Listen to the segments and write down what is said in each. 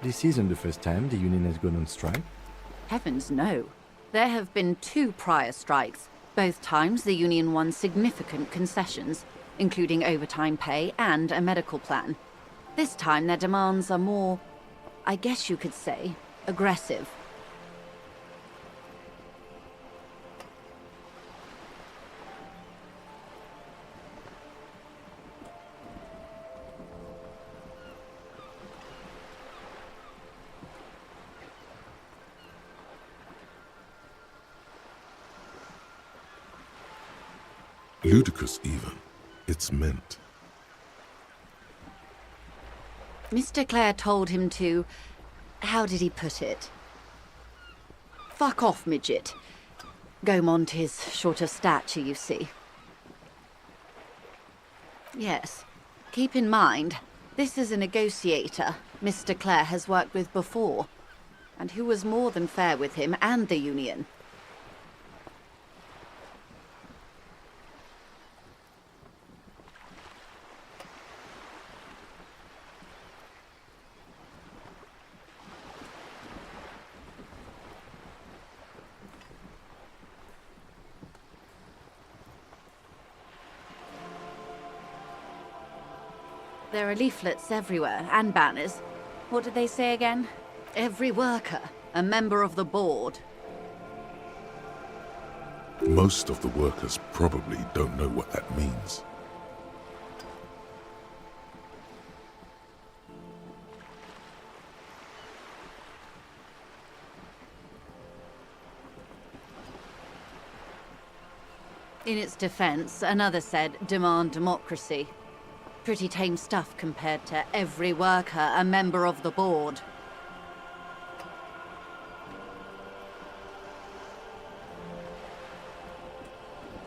This isn't the first time the union has gone on strike. Heavens no. There have been 2 prior strikes. Both times the union won significant concessions, including overtime pay and a medical plan. This time their demands are more, I guess you could say, aggressive. Ludicrous even. It's meant. Mr. Clare told him to... how did he put it? Fuck off, midget. Gaumont is short of stature, you see. Yes. Keep in mind, this is a negotiator Mr. Clare has worked with before, and who was more than fair with him and the union. There are leaflets everywhere, and banners. What did they say again? Every worker, a member of the board. Most of the workers probably don't know what that means. In its defense, another said, demand democracy. Pretty tame stuff compared to every worker, a member of the board.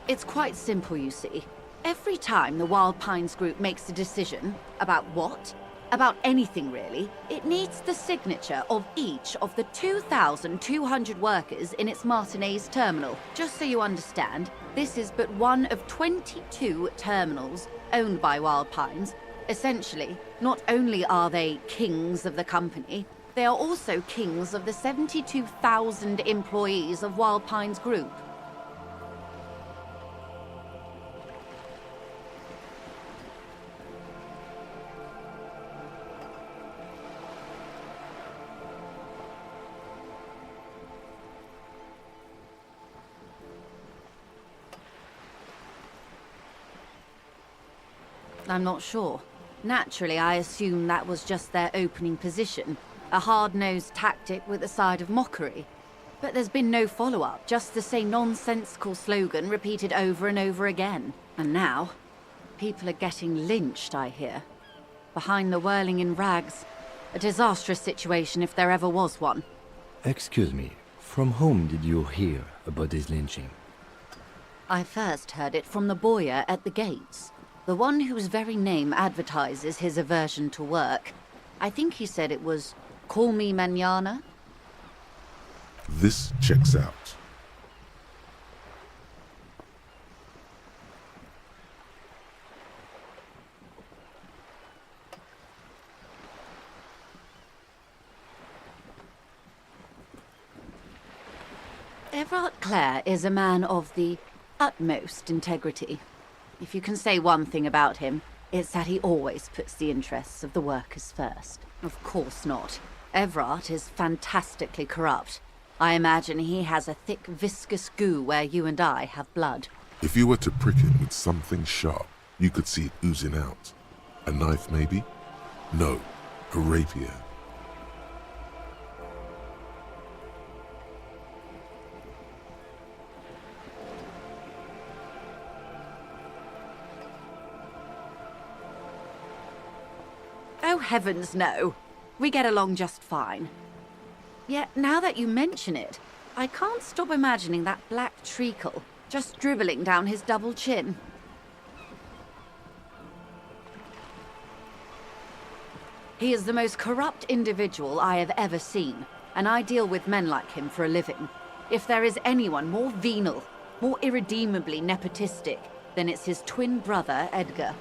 It's quite simple, you see. Every time the Wild Pines group makes a decision, about what? About anything really, it needs the signature of each of the 2,200 workers in its Martinez terminal. Just so you understand, this is but one of 22 terminals owned by Wild Pines. Essentially, not only are they kings of the company, they are also kings of the 72,000 employees of Wild Pines Group. I'm not sure. Naturally, I assume that was just their opening position. A hard-nosed tactic with a side of mockery. But there's been no follow-up, just the same nonsensical slogan repeated over and over again. And now, people are getting lynched, I hear. Behind the whirling in rags. A disastrous situation if there ever was one. Excuse me, from whom did you hear about this lynching? I first heard it from the bowyer at the gates. The one whose very name advertises his aversion to work. I think he said it was, "Call me mañana." This checks out. Everard Clare is a man of the utmost integrity. If you can say one thing about him, it's that he always puts the interests of the workers first. Of course not. Everard is fantastically corrupt. I imagine he has a thick, viscous goo where you and I have blood. If you were to prick him with something sharp, you could see it oozing out. A knife, maybe? No, a rapier. Oh heavens, no. We get along just fine. Yet, now that you mention it, I can't stop imagining that black treacle just dribbling down his double chin. He is the most corrupt individual I have ever seen, and I deal with men like him for a living. If there is anyone more venal, more irredeemably nepotistic, then it's his twin brother, Edgar.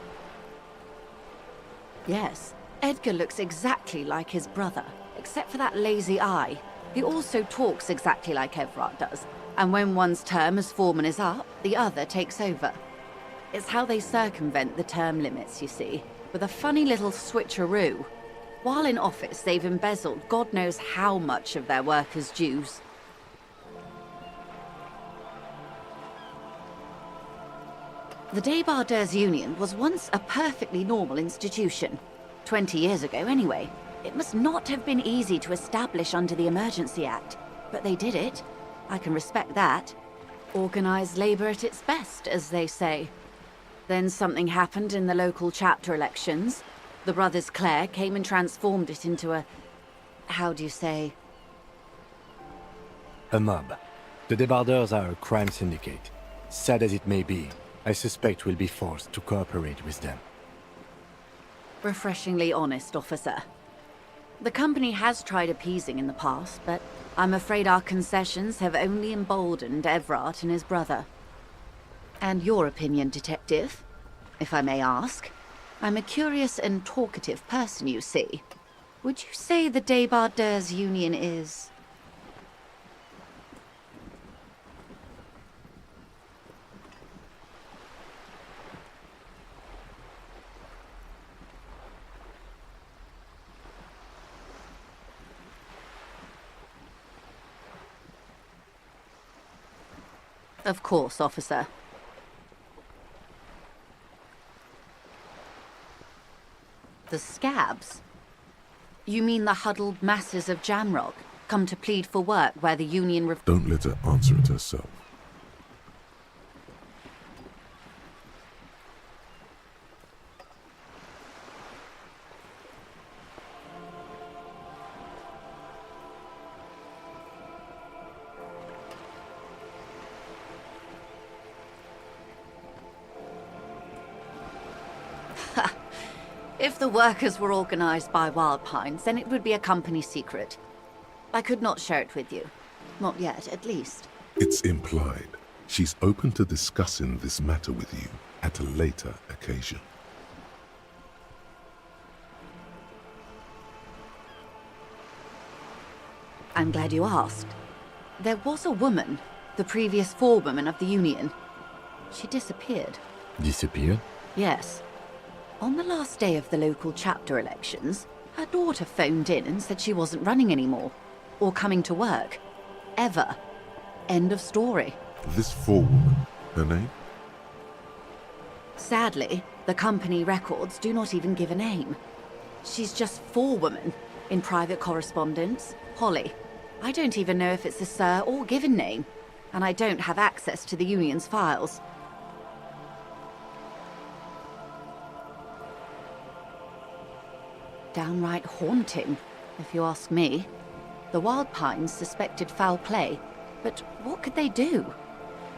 Yes, Edgar looks exactly like his brother, except for that lazy eye. He also talks exactly like Evrart does, and when one's term as foreman is up, the other takes over. It's how they circumvent the term limits, you see, with a funny little switcheroo. While in office, they've embezzled God knows how much of their workers' dues. The Debardeurs Union was once a perfectly normal institution. 20 years ago, anyway. It must not have been easy to establish under the Emergency Act, but they did it. I can respect that. Organized labor at its best, as they say. Then something happened in the local chapter elections. The brothers Clare came and transformed it into a... how do you say? A mob. The Debardeurs are a crime syndicate. Sad as it may be, I suspect we'll be forced to cooperate with them. Refreshingly honest, officer. The company has tried appeasing in the past, but I'm afraid our concessions have only emboldened Evrart and his brother. And your opinion, Detective, if I may ask? I'm a curious and talkative person, you see. Would you say the Debardeurs Union is... Of course, officer. The scabs? You mean the huddled masses of Jamrock, come to plead for work where the Union... Don't let her answer it herself. If the workers were organized by Wild Pines, then it would be a company secret. I could not share it with you. Not yet, at least. It's implied. She's open to discussing this matter with you at a later occasion. I'm glad you asked. There was a woman, the previous forewoman of the Union. She disappeared. Disappeared? Yes. On the last day of the local chapter elections, her daughter phoned in and said she wasn't running anymore, or coming to work. Ever. End of story. This forewoman, her name? Sadly, the company records do not even give a name. She's just forewoman in private correspondence, Holly. I don't even know if it's a sir or given name, and I don't have access to the Union's files. Downright haunting, if you ask me. The Wild Pines suspected foul play, but what could they do?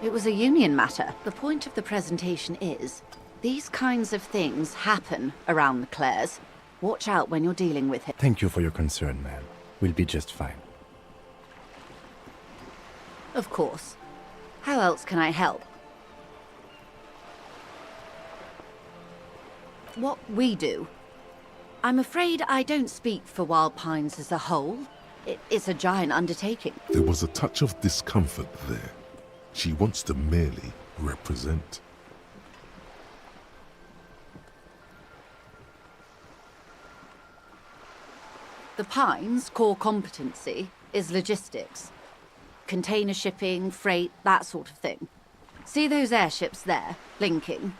It was a Union matter. The point of the presentation is, these kinds of things happen around the Clares. Watch out when you're dealing with it. Thank you for your concern, ma'am. We'll be just fine. Of course. How else can I help? What we do. I'm afraid I don't speak for Wild Pines as a whole. It's a giant undertaking. There was a touch of discomfort there. She wants to merely represent. The Pines' core competency is logistics. Container shipping, freight, that sort of thing. See those airships there, blinking?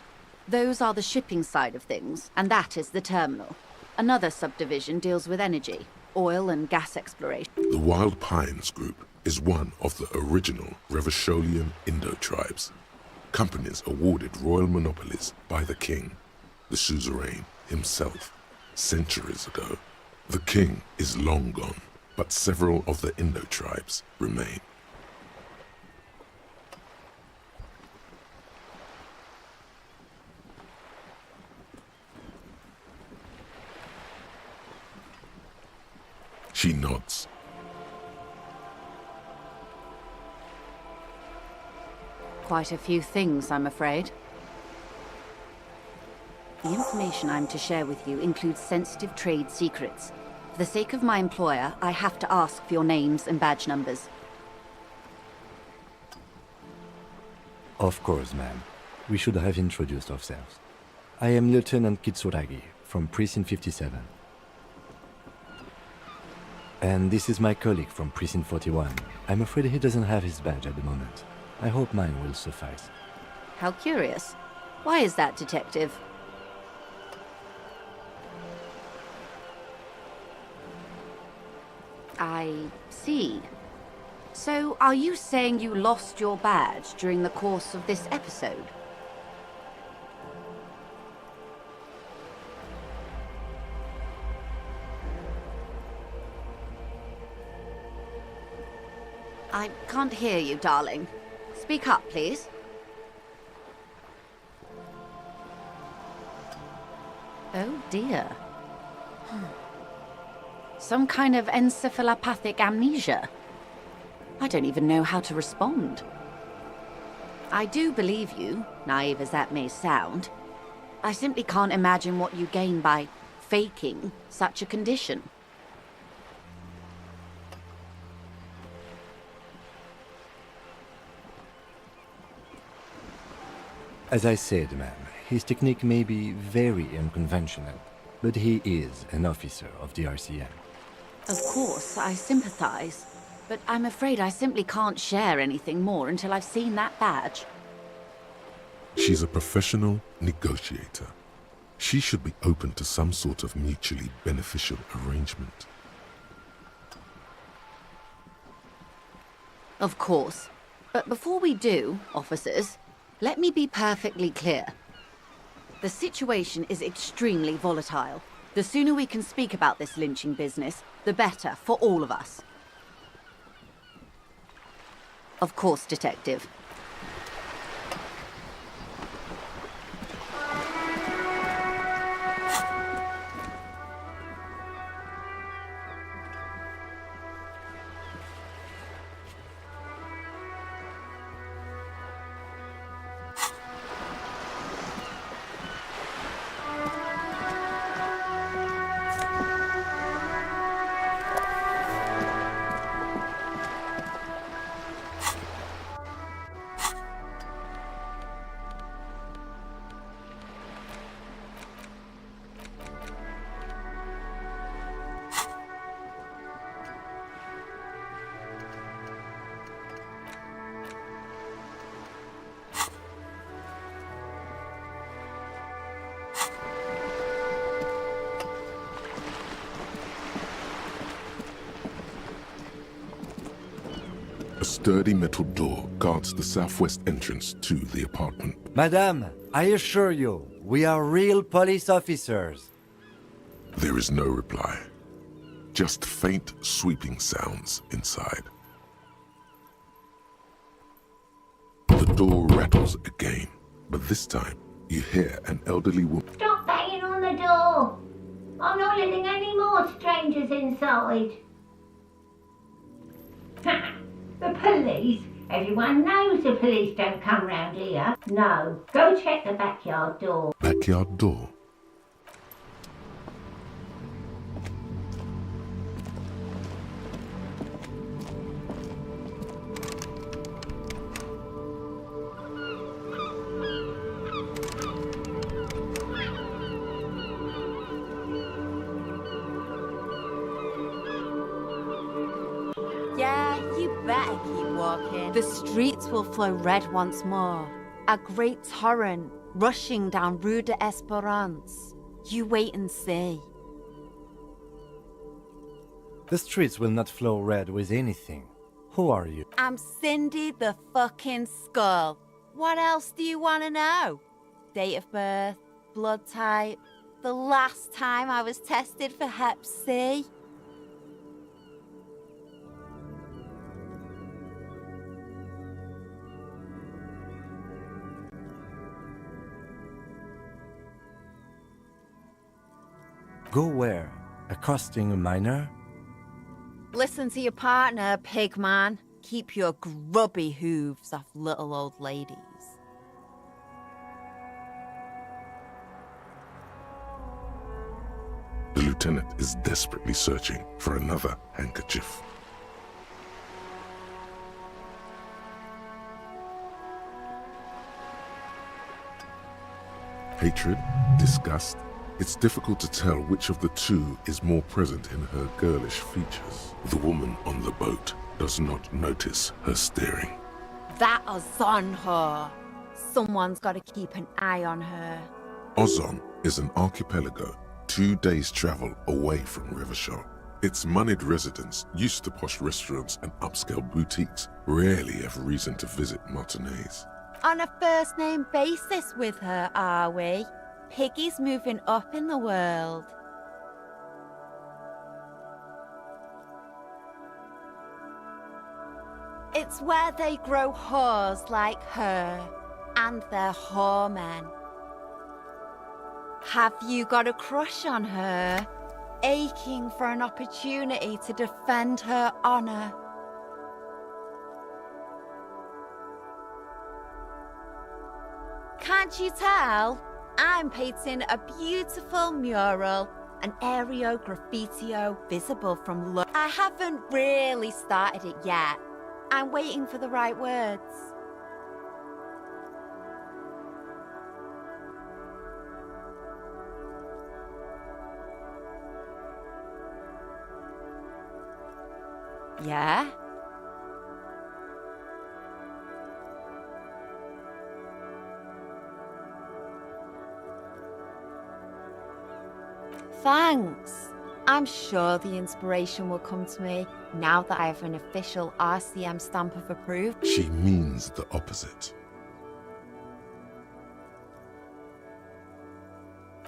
Those are the shipping side of things, and that is the terminal. Another subdivision deals with energy, oil and gas exploration. The Wild Pines Group is one of the original Revacholian Indo-tribes. Companies awarded royal monopolies by the king, the suzerain himself, centuries ago. The king is long gone, but several of the Indo-tribes remain. She nods. Quite a few things, I'm afraid. The information I'm to share with you includes sensitive trade secrets. For the sake of my employer, I have to ask for your names and badge numbers. Of course, ma'am. We should have introduced ourselves. I am Lieutenant Kitsuragi, from Precinct 57. And this is my colleague from Precinct 41. I'm afraid he doesn't have his badge at the moment. I hope mine will suffice. How curious. Why is that, Detective? I see. So, are you saying you lost your badge during the course of this episode? I can't hear you, darling. Speak up, please. Oh, dear. Some kind of encephalopathic amnesia. I don't even know how to respond. I do believe you, naive as that may sound. I simply can't imagine what you gain by faking such a condition. As I said, ma'am, his technique may be very unconventional, but he is an officer of the RCM. Of course, I sympathize. But I'm afraid I simply can't share anything more until I've seen that badge. She's a professional negotiator. She should be open to some sort of mutually beneficial arrangement. Of course. But before we do, officers, let me be perfectly clear. The situation is extremely volatile. The sooner we can speak about this lynching business, the better for all of us. Of course, Detective. A sturdy metal door guards the southwest entrance to the apartment. Madame, I assure you, we are real police officers. There is no reply. Just faint, sweeping sounds inside. The door rattles again, but this time you hear an elderly woman. Stop banging on the door! I'm not letting any more strangers inside. The police? Everyone knows the police don't come round here. No, go check the backyard door. Backyard door. Yeah, you better keep walking. The streets will flow red once more. A great torrent rushing down Rue de Esperance. You wait and see. The streets will not flow red with anything. Who are you? I'm Cindy the fucking Skull. What else do you want to know? Date of birth, blood type, the last time I was tested for Hep C. Go where? Accosting a minor? Listen to your partner, pigman. Keep your grubby hooves off little old ladies. The lieutenant is desperately searching for another handkerchief. Hatred, disgust, it's difficult to tell which of the two is more present in her girlish features. The woman on the boat does not notice her staring. That Ozon her. Someone's got to keep an eye on her. Ozon is an archipelago 2 days' travel away from Revachol. Its moneyed residents, used to posh restaurants and upscale boutiques, rarely have reason to visit matinees. On a first-name basis with her, are we? Piggy's moving up in the world. It's where they grow whores like her, and their whoremen. Have you got a crush on her? Aching for an opportunity to defend her honor? Can't you tell? I'm painting a beautiful mural, an aereo graffitio visible from low. I haven't really started it yet. I'm waiting for the right words. Yeah? Thanks. I'm sure the inspiration will come to me now that I have an official RCM stamp of approved. She means the opposite.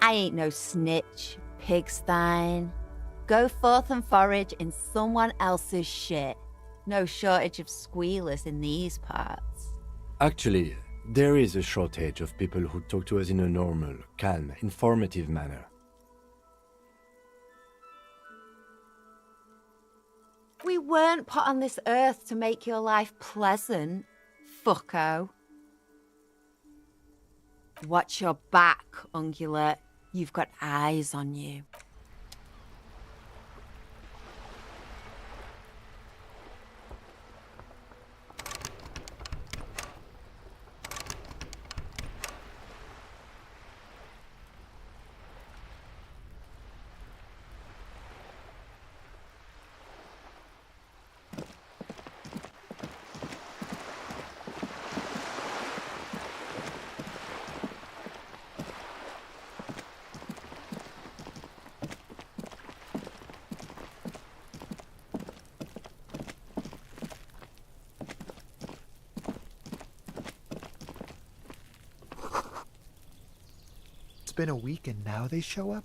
I ain't no snitch, pigstein. Go forth and forage in someone else's shit. No shortage of squealers in these parts. Actually, there is a shortage of people who talk to us in a normal, calm, informative manner. We weren't put on this earth to make your life pleasant, fucko. Watch your back, ungulate. You've got eyes on you. It's been a week and now they show up?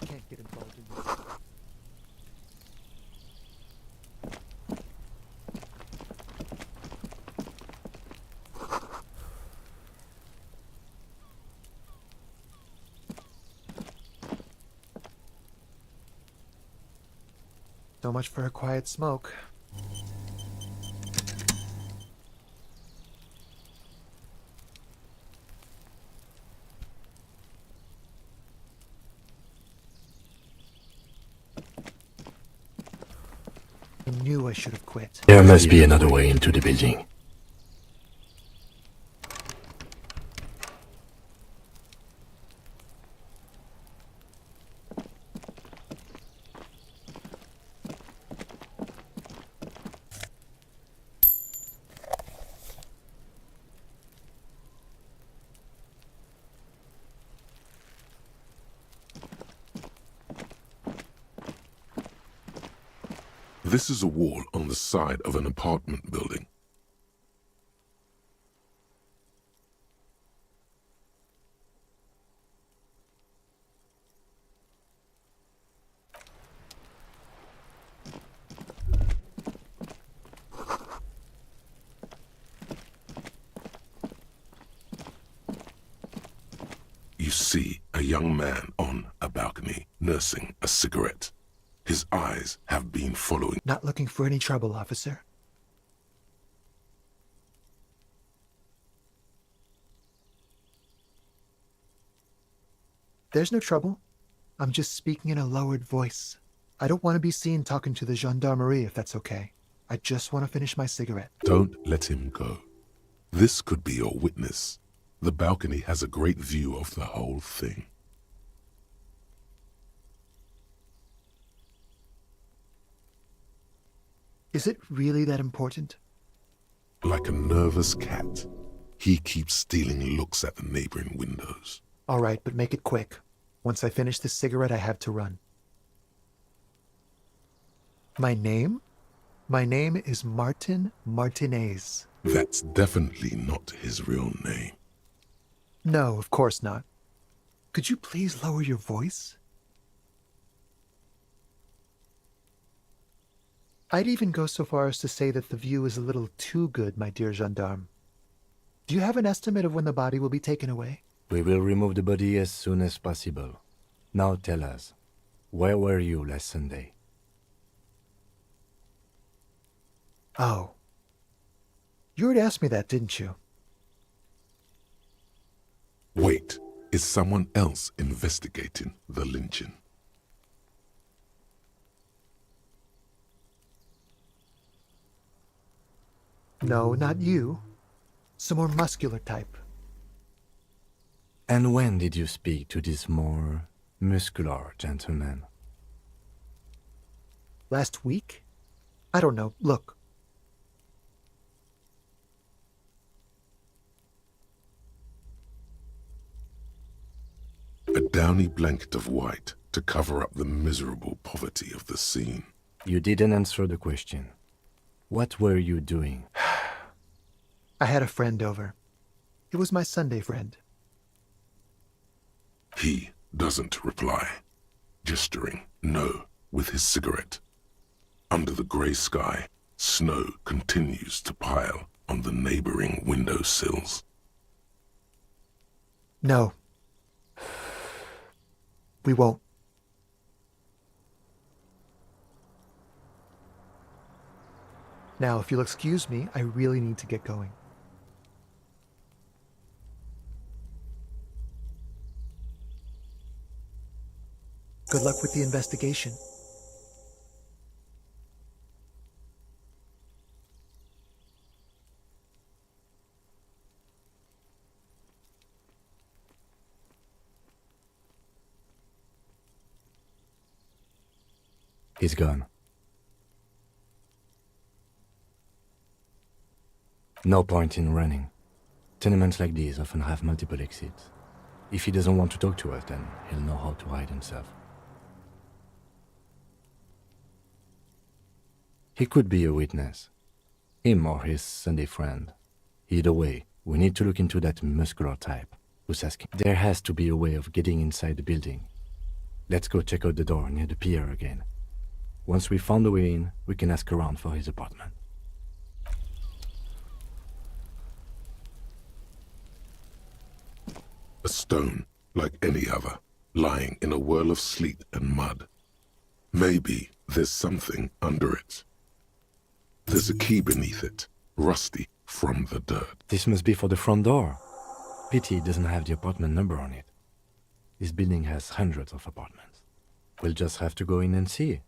Can't get involved in this. So much for a quiet smoke. I knew I should have quit. There must be another way into the building. This is a wall on the side of an apartment building. You see a young man on a balcony nursing a cigarette. His eyes have been following. Not looking for any trouble, officer. There's no trouble. I'm just speaking in a lowered voice. I don't want to be seen talking to the gendarmerie, if that's okay. I just want to finish my cigarette. Don't let him go. This could be your witness. The balcony has a great view of the whole thing. Is it really that important? Like a nervous cat, he keeps stealing looks at the neighboring windows. All right, but make it quick. Once I finish this cigarette, I have to run. My name? My name is Martin Martinez. That's definitely not his real name. No, of course not. Could you please lower your voice? I'd even go so far as to say that the view is a little too good, my dear gendarme. Do you have an estimate of when the body will be taken away? We will remove the body as soon as possible. Now tell us, where were you last Sunday? Oh. You already asked me that, didn't you? Wait, is someone else investigating the lynching? No, not you. Some more muscular type. And when did you speak to this more muscular gentleman? Last week? I don't know. Look. A downy blanket of white to cover up the miserable poverty of the scene. You didn't answer the question. What were you doing? I had a friend over. It was my Sunday friend. He doesn't reply, gesturing no with his cigarette. Under the grey sky, snow continues to pile on the neighboring windowsills. No. We won't. Now, if you'll excuse me, I really need to get going. Good luck with the investigation. He's gone. No point in running. Tenements like these often have multiple exits. If he doesn't want to talk to us, then he'll know how to hide himself. He could be a witness. Him or his Sunday friend. Either way, we need to look into that muscular type who's asking. There has to be a way of getting inside the building. Let's go check out the door near the pier again. Once we found a way in, we can ask around for his apartment. A stone, like any other, lying in a whirl of sleet and mud. Maybe there's something under it. There's a key beneath it, rusty from the dirt. This must be for the front door. Pity it doesn't have the apartment number on it. This building has hundreds of apartments. We'll just have to go in and see.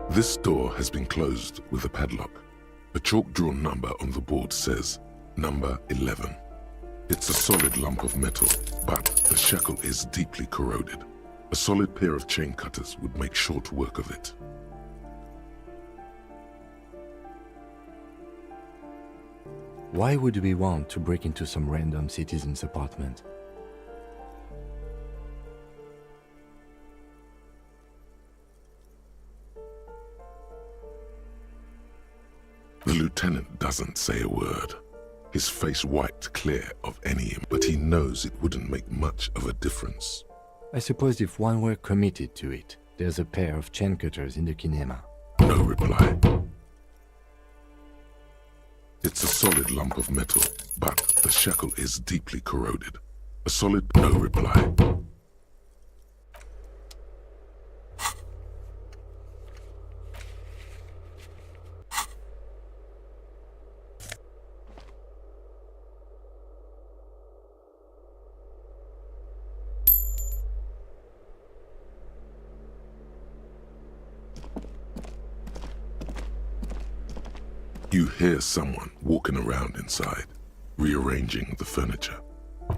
This door has been closed with a padlock. A chalk-drawn number on the board says, number 11. It's a solid lump of metal, but the shackle is deeply corroded. A solid pair of chain cutters would make short work of it. Why would we want to break into some random citizen's apartment? The lieutenant doesn't say a word. His face wiped clear of any, but he knows it wouldn't make much of a difference. I suppose if one were committed to it, there's a pair of chain cutters in the kinema. No reply. It's a solid lump of metal, but the shackle is deeply corroded. A solid... No reply. You hear someone walking around inside, rearranging the furniture.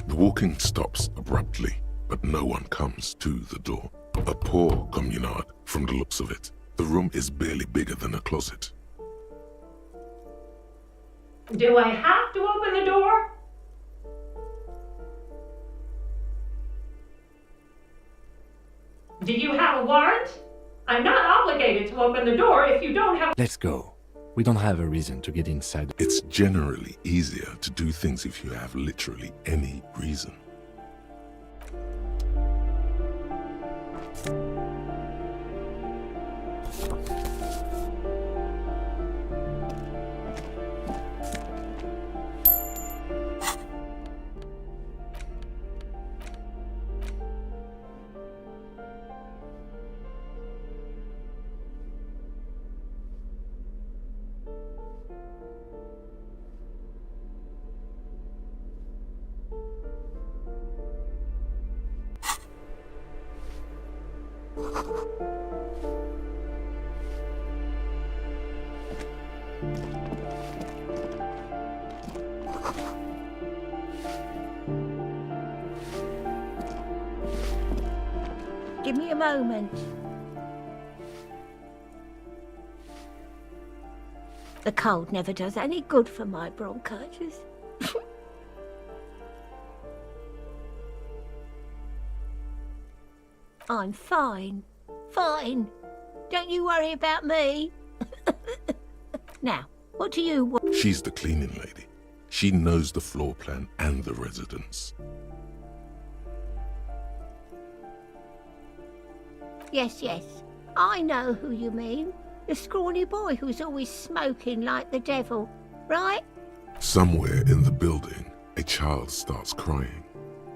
The walking stops abruptly, but no one comes to the door. A poor communard, from the looks of it. The room is barely bigger than a closet. Do I have to open the door? Do you have a warrant? I'm not obligated to open the door if you don't have... Let's go. We don't have a reason to get inside. It's generally easier to do things if you have literally any reason. Give me a moment. The cold never does any good for my bronchitis. I'm fine. Fine. Don't you worry about me. Now, what do you want? She's the cleaning lady. She knows the floor plan and the residence. Yes, yes. I know who you mean. The scrawny boy who's always smoking like the devil, right? Somewhere in the building, a child starts crying.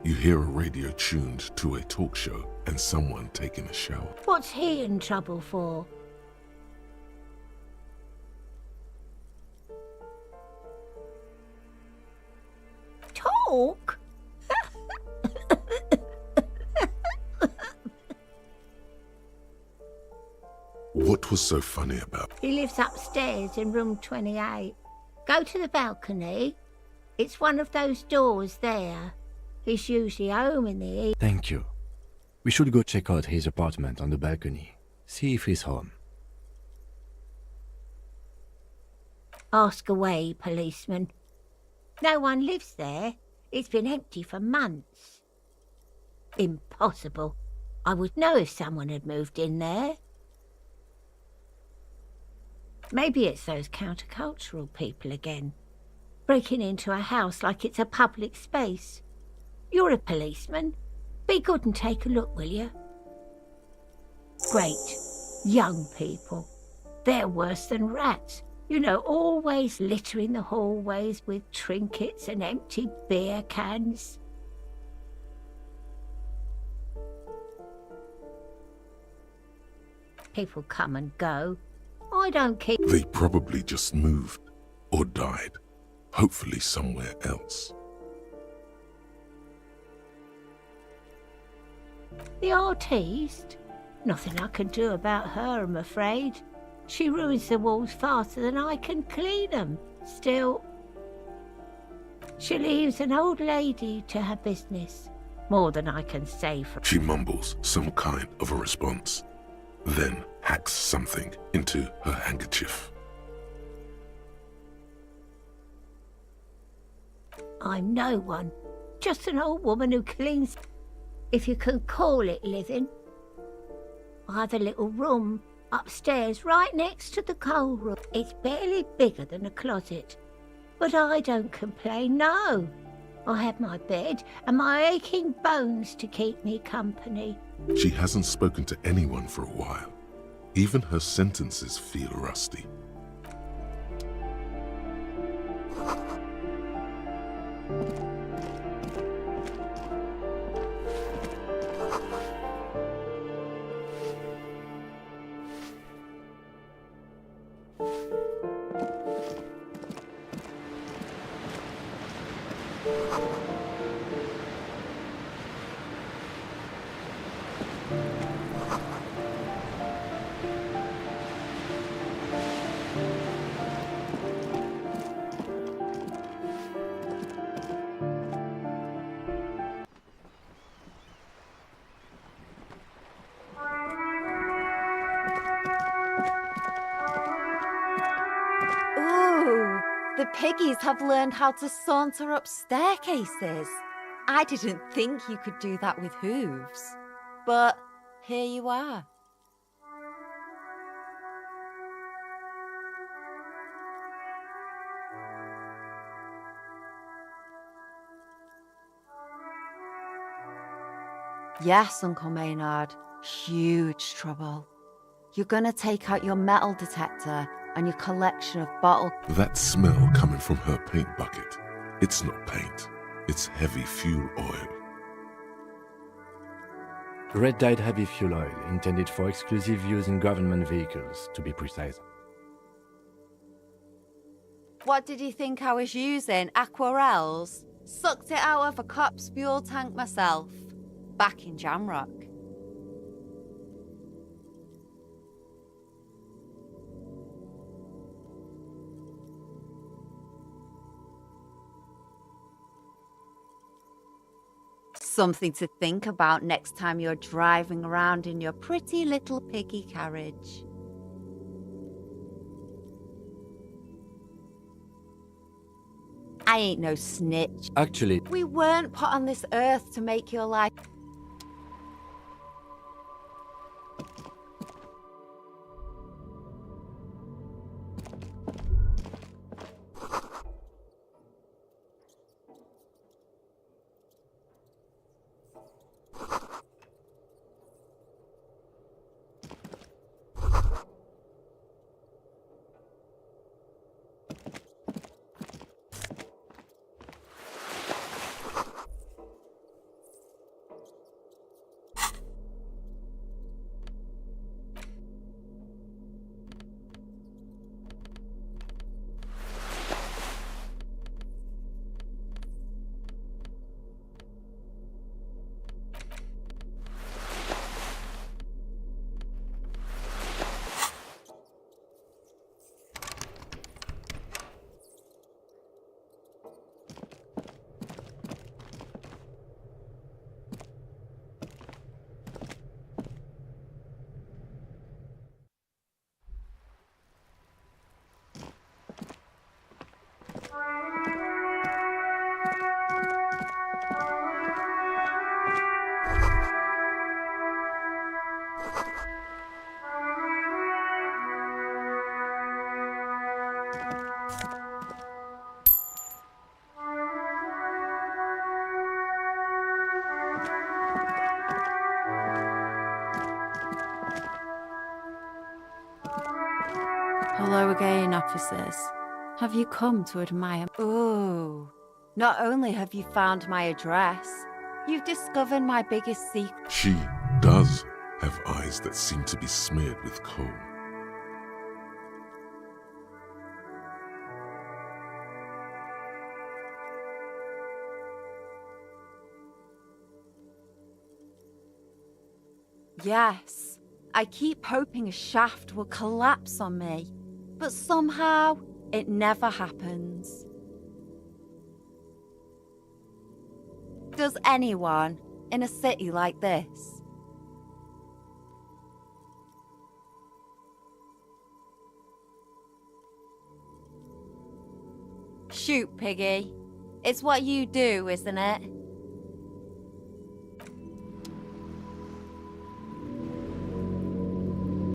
You hear a radio tuned to a talk show and someone taking a shower. What's he in trouble for? Talk? What was so funny about it? He lives upstairs in room 28. Go to the balcony. It's one of those doors there. He's usually home in the evening. Thank you. We should go check out his apartment on the balcony. See if he's home. Ask away, policeman. No one lives there. It's been empty for months. Impossible. I would know if someone had moved in there. Maybe it's those countercultural people again, breaking into a house like it's a public space. You're a policeman. Be good and take a look, will you? Great. Young people. They're worse than rats. You know, always littering the hallways with trinkets and empty beer cans. People come and go. I don't keep... They probably just moved or died, hopefully somewhere else. The artiste? Nothing I can do about her, I'm afraid. She ruins the walls faster than I can clean them. Still, she leaves an old lady to her business. More than I can say for... She mumbles some kind of a response, then hacks something into her handkerchief. I'm no one. Just an old woman who cleans... if you can call it living. I have a little room upstairs right next to the coal room. It's barely bigger than a closet. But I don't complain, no. I have my bed and my aching bones to keep me company. She hasn't spoken to anyone for a while. Even her sentences feel rusty. Ooh, the piggies have learned how to saunter up staircases. I didn't think you could do that with hooves. But here you are. Yes, Uncle Maynard. Huge trouble. You're gonna take out your metal detector and your collection of bottle... That smell coming from her paint bucket. It's not paint. It's heavy fuel oil. Red-dyed heavy fuel oil, intended for exclusive use in government vehicles, to be precise. What did you think I was using? Aquarels? Sucked it out of a cop's fuel tank myself. Back in Jamrock. Something to think about next time you're driving around in your pretty little piggy carriage. I ain't no snitch. Actually, We weren't put on this earth to make your life... again, officers. Have you come to admire? Oh, not only have you found my address, you've discovered my biggest secret. She does have eyes that seem to be smeared with coal. Yes, I keep hoping a shaft will collapse on me, but somehow it never happens. Does anyone in a city like this? Shoot, Piggy. It's what you do, isn't it?